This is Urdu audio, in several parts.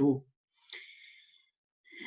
2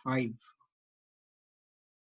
5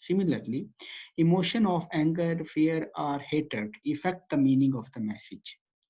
Similarly, emotion of anger, fear or hatred affect the meaning of the message.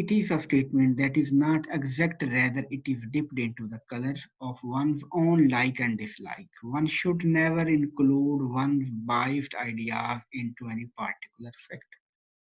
it is a statement that is not exact, rather it is dipped into the color of one's own like and dislike. One should never include one's biased ideas into any particular fact.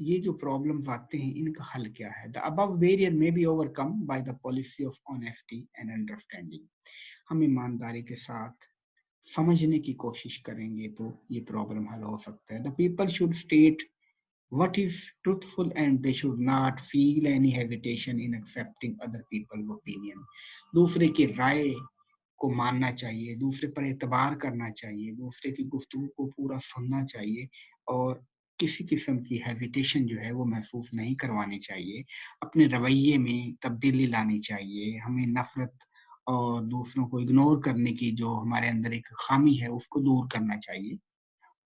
یہ جو پرابلمز آتے ہیں ان کا حل کیا ہے؟ The above barrier may be overcome by the policy of honesty and understanding. ہم ایمانداری کے ساتھ سمجھنے کی کوشش کریں گے تو یہ پرابلم حل ہو سکتا ہے. The people should state what is truthful and they should not feel any hesitation in accepting other people's opinion. دوسرے کی رائے کو ماننا چاہیے, دوسرے پر اعتبار کرنا چاہیے, دوسرے کی گفتگو کو پورا سننا چاہیے اور کسی قسم کی ہیزیٹیشن جو ہے وہ محسوس نہیں کروانی چاہیے. اپنے رویے میں تبدیلی لانی چاہیے. ہمیں نفرت اور دوسروں کو اگنور کرنے کی جو ہمارے اندر ایک خامی ہے اس کو دور کرنا چاہیے.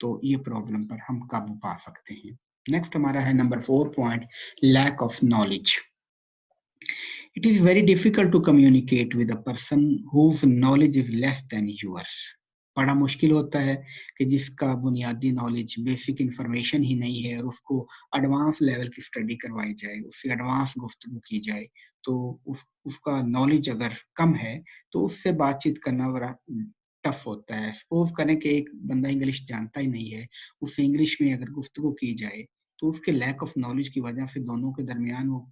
تو یہ پرابلم پر ہم قابو پا سکتے ہیں. نیکسٹ ہمارا ہے number 4 point, lack of knowledge. It is very difficult to communicate with a person whose knowledge is less than yours. بڑا مشکل ہوتا ہے کہ جس کا بنیادی نالج, بیسک انفارمیشن ہی نہیں ہے اور اس کو ایڈوانس لیول کی اسٹڈی کروائی جائے, اس سے ایڈوانس گفتگو کی جائے تو اس کا نالج اگر کم ہے تو اس سے بات چیت کرنا بڑا ٹف ہوتا ہے. سپوز کریں کہ ایک بندہ انگلش جانتا ہی نہیں ہے, اس سے انگلش میں اگر گفتگو کی جائے تو اس کے لیک آف نالج کی وجہ سے دونوں کے درمیان وہ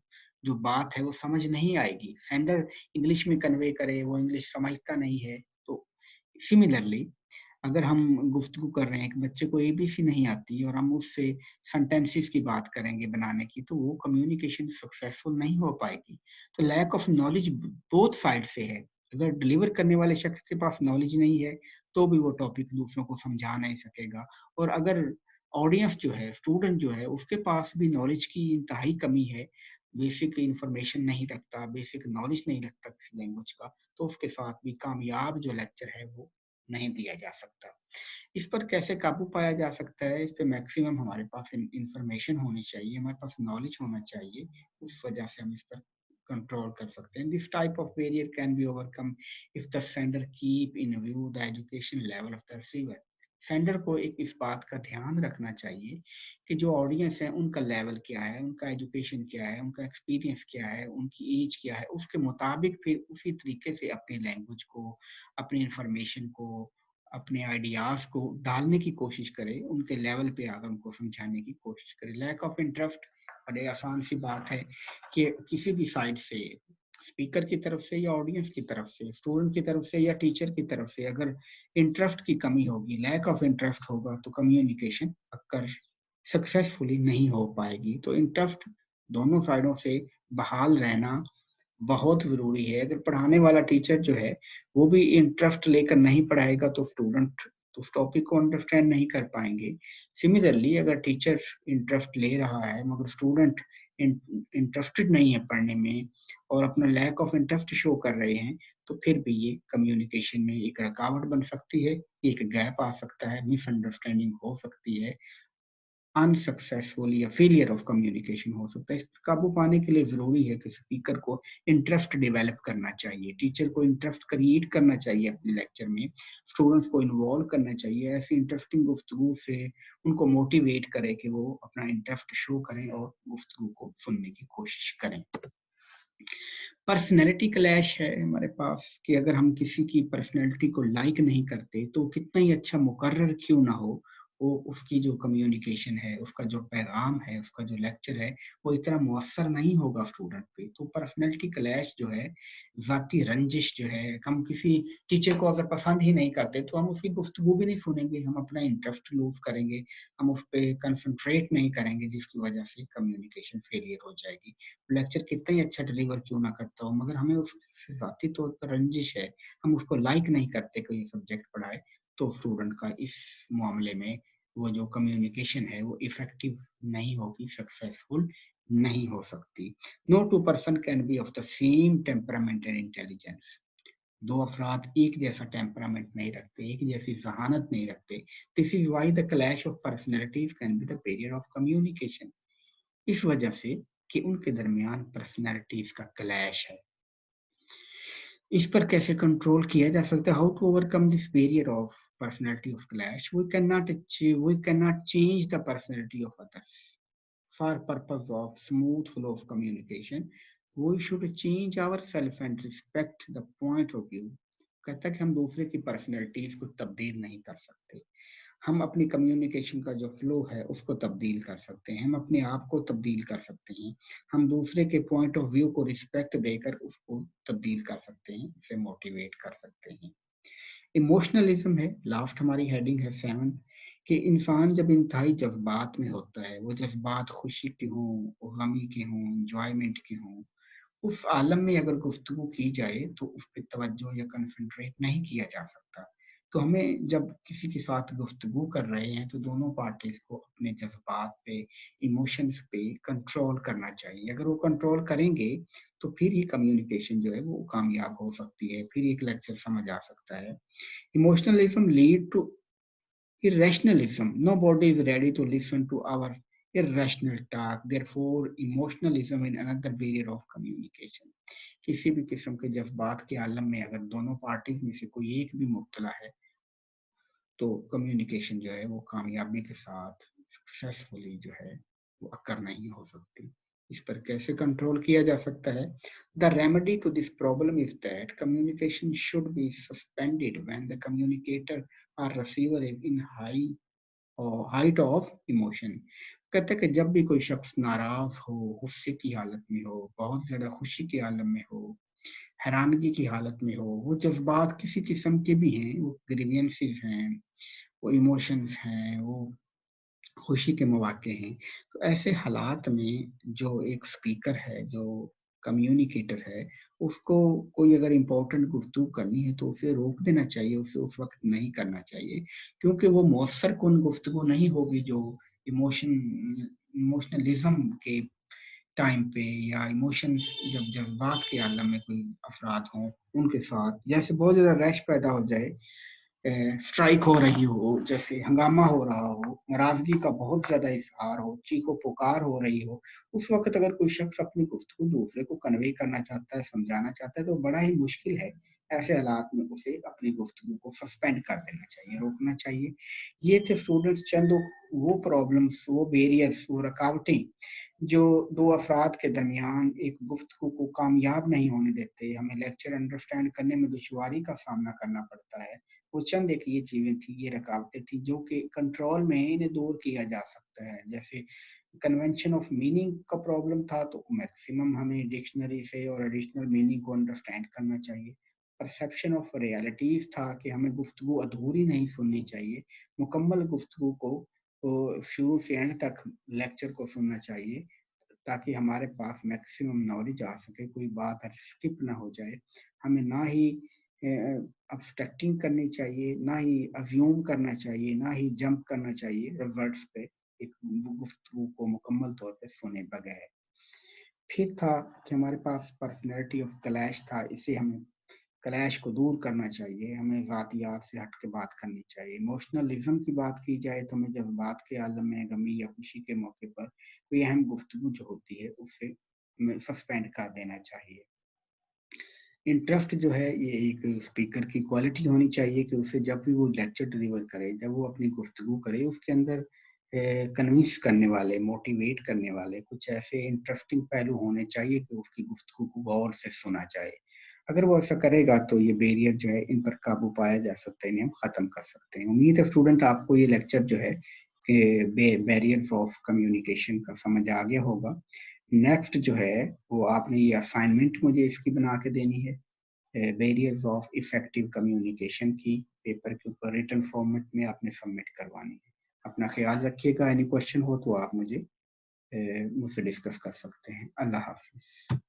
جو بات ہے وہ سمجھ نہیں آئے گی. سینڈر انگلش میں کنوے کرے, وہ انگلش سمجھتا نہیں ہے. تو سملرلی اگر ہم گفتگو کر رہے ہیں, ایک بچے کو ABC نہیں آتی اور ہم اس سے سینٹینسز کی بات کریں گے بنانے کی, تو وہ کمیونیکیشن سکسیسفل نہیں ہو پائے گی. تو lack of knowledge both side سے ہے. اگر ڈلیور کرنے والے شخص کے پاس نالج نہیں ہے تو بھی وہ ٹاپک دوسروں کو سمجھا نہیں سکے گا, اور اگر آڈینس جو ہے, اسٹوڈنٹ جو ہے, اس کے پاس بھی نالج کی انتہائی کمی ہے, بیسک انفارمیشن نہیں رکھتا, بیسک نالج نہیں رکھتا کسی لینگویج کا, تو اس کے ساتھ بھی کامیاب جو لیکچر ہے وہ نہیں دیا جا سکتا. اس پر کیسے قابو پایا جا سکتا ہے؟ اس پہ میکسیمم ہمارے پاس انفارمیشن ہونی چاہیے, ہمارے پاس نالج ہونا چاہیے, اس وجہ سے ہم اس پر کنٹرول کر سکتے ہیں. This type of barrier can be overcome if the sender keep in view the education level of the receiver. Sender کو اس بات کا دھیان رکھنا چاہیے کہ جو آڈینس ہے ان کا لیول کیا ہے, ان کا ایجوکیشن کیا ہے, ان کا ایکسپیرینس کیا ہے, ان کی ایج کیا ہے, اس کے مطابق پھر اسی طریقے سے اپنی لینگویج کو, اپنی انفارمیشن کو, اپنے آئیڈیاز کو ڈالنے کی کوشش کرے, ان کے لیول پہ آگر ان کو سمجھانے کی کوشش کرے. لیک آف انٹرسٹ بڑے آسان سی بات ہے کہ کسی بھی سائڈ سے, اسپیکر کی طرف سے یا آڈینس کی طرف سے, اسٹوڈنٹ کی طرف سے یا ٹیچر کی طرف سے, اگر انٹرسٹ کی کمی ہوگی, لیک آف انٹرسٹ ہوگا تو کمیونیکیشن اکثر سکسیسفلی نہیں ہو پائے گی. تو انٹرسٹ دونوں سائڈوں سے بحال رہنا بہت ضروری ہے. اگر پڑھانے والا ٹیچر جو ہے وہ بھی انٹرسٹ لے کر نہیں پڑھائے گا تو اسٹوڈنٹ تو اس ٹاپک کو انڈرسٹینڈ نہیں کر پائیں گے. سملرلی اگر ٹیچر انٹرسٹ لے رہا ہے مگر اسٹوڈنٹ انٹرسٹڈ نہیں ہے پڑھنے میں اور اپنا لیک آف انٹرسٹ شو کر رہے ہیں, تو پھر بھی یہ کمیونیکیشن میں ایک رکاوٹ بن سکتی ہے, ایک گیپ آ سکتا ہے, مس انڈرسٹینڈنگ ہو سکتی ہے, انسکسیسفل یا فیلئر آف کمیونیکیشن ہو سکتا ہے. اس پر قابو پانے کے لیے ضروری ہے کہ اسپیکر کو انٹرسٹ ڈیولپ کرنا چاہیے, ٹیچر کو انٹرسٹ کریٹ کرنا چاہیے اپنے لیکچر میں, اسٹوڈنٹس کو انوالو کرنا چاہیے. ایسی انٹرسٹنگ گفتگو سے ان کو موٹیویٹ کرے کہ وہ اپنا انٹرسٹ شو کریں اور گفتگو کو سننے کی کوشش کریں. پرسنالٹی کلیش ہے ہمارے پاس کہ اگر ہم کسی کی پرسنالٹی کو لائک نہیں کرتے تو کتنا ہی اچھا مقرر کیوں نہ ہو, وہ اس کی جو کمیونیکیشن ہے, اس کا جو پیغام ہے, اس کا جو لیکچر ہے وہ اتنا مؤثر نہیں ہوگا اسٹوڈنٹ پہ. تو پرسنالٹی کلیش جو ہے, ذاتی رنجش جو ہے, ہم کسی ٹیچر کو اگر پسند ہی نہیں کرتے تو ہم اس کی گفتگو بھی نہیں سنیں گے, ہم اپنا انٹرسٹ لوز کریں گے, ہم اس پہ کنسنٹریٹ نہیں کریں گے, جس کی وجہ سے کمیونیکیشن فیلئر ہو جائے گی. لیکچر کتنا ہی اچھا ڈلیور کیوں نہ کرتا ہو مگر ہمیں اس سے ذاتی طور پر رنجش ہے, ہم اس کو لائک نہیں کرتے کہ یہ سبجیکٹ پڑھائے, تو اسٹوڈنٹ کا اس معاملے میں وہ جو کمیونیکیشن ہے وہ افیکٹو نہیں ہوگی, سکسیسفل نہیں ہو سکتی. No two person can be of the same temperament and intelligence. دو افراد ایک جیسا ٹیمپرامنٹ نہیں رکھتے, ایک جیسی ذہانت نہیں رکھتے. This is why the clash of personalities can be the barrier of communication. اس وجہ سے کہ ان کے درمیان پرسنالٹیز کا کلیش ہے. اس پر کیسے کنٹرول کیا جا سکتا ہے؟ How to overcome this barrier of personality of clash. We cannot change the personality of others. For purpose of smooth flow of communication, we should change ourselves and respect the point of view. کہتا کہ ہم دوسرے کی پرسنالٹیز کو تبدیل نہیں کر سکتے, ہم اپنی کمیونیکیشن کا جو فلو ہے اس کو تبدیل کر سکتے ہیں، ہم اپنے آپ کو تبدیل کر سکتے ہیں، ہم دوسرے کے پوائنٹ آف ویو کو رسپیکٹ دے کر اس کو تبدیل کر سکتے ہیں، اسے موٹیویٹ کر سکتے ہیں۔ ایموشنلزم ہے، لاسٹ ہماری ہیڈنگ ہے 7، کہ انسان جب انتہائی جذبات میں ہوتا ہے، وہ جذبات خوشی کے ہوں، غمی کے ہوں، انجوائمنٹ کے ہوں، اس عالم میں اگر گفتگو کی جائے تو اس پہ توجہ یا کنسنٹریٹ نہیں کیا جا سکتا۔ تو ہمیں جب کسی کے ساتھ گفتگو کر رہے ہیں تو دونوں پارٹیز کو اپنے جذبات پہ، ایموشنز پہ کنٹرول کرنا چاہیے۔ اگر وہ کنٹرول کریں گے تو پھر یہ کمیونیکیشن جو ہے وہ کامیاب ہو سکتی ہے، پھر ایک لیکچر سمجھ آ سکتا ہے۔ Emotionalism lead to irrationalism. Nobody is ready to listen to our irrational talk. Therefore, emotionalism is another barrier of communication. کسی بھی قسم کے جذبات کے عالم میں اگر دونوں پارٹیز میں سے کوئی ایک بھی مبتلا ہے تو کمیونیکیشن جو ہے وہ کامیابی کے ساتھ سکسیسفلی جو ہے وہ اکر نہیں ہو سکتی۔ اس پر کیسے کنٹرول کیا جا سکتا ہے؟ The remedy to this problem is that communication should be suspended when the communicator or receiver is in height of emotion. کہتے ہیں کہ جب بھی کوئی شخص ناراض ہو، غصے کی حالت میں ہو، بہت زیادہ خوشی کے عالم میں ہو، حیرانگی کی حالت میں ہو، وہ جذبات کسی قسم کے بھی ہیں، وہ گریوینسز ہیں، وہ ایموشنز ہیں، وہ خوشی کے مواقع ہیں، تو ایسے حالات میں جو ایک سپیکر ہے، جو کمیونیکیٹر ہے، اس کو کوئی اگر امپورٹنٹ گفتگو کرنی ہے تو اسے روک دینا چاہیے، اسے اس وقت نہیں کرنا چاہیے، کیونکہ وہ مؤثر کن گفتگو نہیں ہوگی جو ایموشنلزم کے ٹائم پہ یا ایموشنز جب جذبات کے عالم میں کوئی افراد ہوں ان کے ساتھ، جیسے بہت زیادہ ریش پیدا ہو جائے، اسٹرائک ہو رہی ہو، جیسے ہنگامہ ہو رہا ہو، ناراضگی کا بہت زیادہ اظہار ہو، چیخ و پکار ہو رہی ہو، اس وقت اگر کوئی شخص اپنی گفتگو دوسرے کو کنوے کرنا چاہتا ہے، سمجھانا چاہتا ہے تو بڑا ہی مشکل ہے۔ ایسے حالات میں اسے اپنی گفتگو کو سسپینڈ کر دینا چاہیے، روکنا چاہیے۔ یہ تھے اسٹوڈنٹس چند وہ پرابلمس، وہ بیریئرس، وہ رکاوٹیں جو دو افراد کے درمیان ایک گفتگو کو کامیاب نہیں ہونے دیتے، ہمیں لیکچر انڈرسٹینڈ کرنے میں دشواری کا سامنا کرنا پڑتا ہے۔ وہ چند ایک یہ چیزیں تھیں، یہ رکاوٹیں تھیں جو کہ کنٹرول میں انہیں دور کیا جا سکتا ہے۔ جیسے کنونشن آف میننگ کا پرابلم تھا تو میکسیمم ہمیں ڈکشنری سے اور ایڈیشنل میننگ کو انڈرسٹینڈ کرنا چاہیے۔ پرسیپشن آف ریالٹیز تھا کہ ہمیں گفتگو ادھوری نہیں سننی چاہیے، مکمل گفتگو کو شروع سے اینڈ تک لیکچر کو سننا چاہیے تاکہ ہمارے پاس میکسیمم نالج آ سکے، کوئی بات اسکپ نہ ہو جائے۔ ہمیں نہ ہی ابسٹریکٹنگ کرنی چاہیے، نہ ہی ازیوم کرنا چاہیے، نہ ہی جمپ کرنا چاہیے ریزلٹس پہ، ایک گفتگو کو مکمل طور پہ سنے بغیر۔ پھر تھا کہ ہمارے پاس پرسنالٹی آف کلیش تھا، اسے ہمیں کلیش کو دور کرنا چاہیے، ہمیں ذاتیات سے ہٹ کے بات کرنی چاہیے۔ ایموشنلزم کی بات کی جائے تو ہمیں جذبات کے عالم میں غمی یا خوشی کے موقع پر کوئی اہم گفتگو جو ہوتی ہے اسے ہمیں سسپینڈ کر دینا چاہیے۔ انٹرسٹ جو ہے یہ ایک اسپیکر کی کوالٹی ہونی چاہیے کہ اسے جب بھی وہ لیکچر ڈلیور کرے، جب وہ اپنی گفتگو کرے، اس کے اندر کنوینس کرنے والے، موٹیویٹ کرنے والے کچھ ایسے انٹرسٹنگ پہلو ہونے چاہیے کہ اس کی گفتگو کو غور سے سنا جائے۔ اگر وہ ایسا کرے گا تو یہ بیریئر جو ہے ان پر قابو پایا جا سکتا ہے، انہیں ہم ختم کر سکتے ہیں۔ امید ہے اسٹوڈنٹ آپ کو یہ لیکچر جو ہے کہ بیریئرز آف کمیونیکیشن کا سمجھ آ گیا ہوگا۔ نیکسٹ جو ہے وہ آپ نے یہ اسائنمنٹ مجھے اس کی بنا کے دینی ہے، بیریئرز آف افیکٹو کمیونیکیشن کی، پیپر کے اوپر ریٹن فارمیٹ میں آپ نے سبمٹ کروانی ہے۔ اپنا خیال رکھیے گا، اینی کوشچن ہو تو آپ مجھ سے ڈسکس کر سکتے ہیں۔ اللہ حافظ۔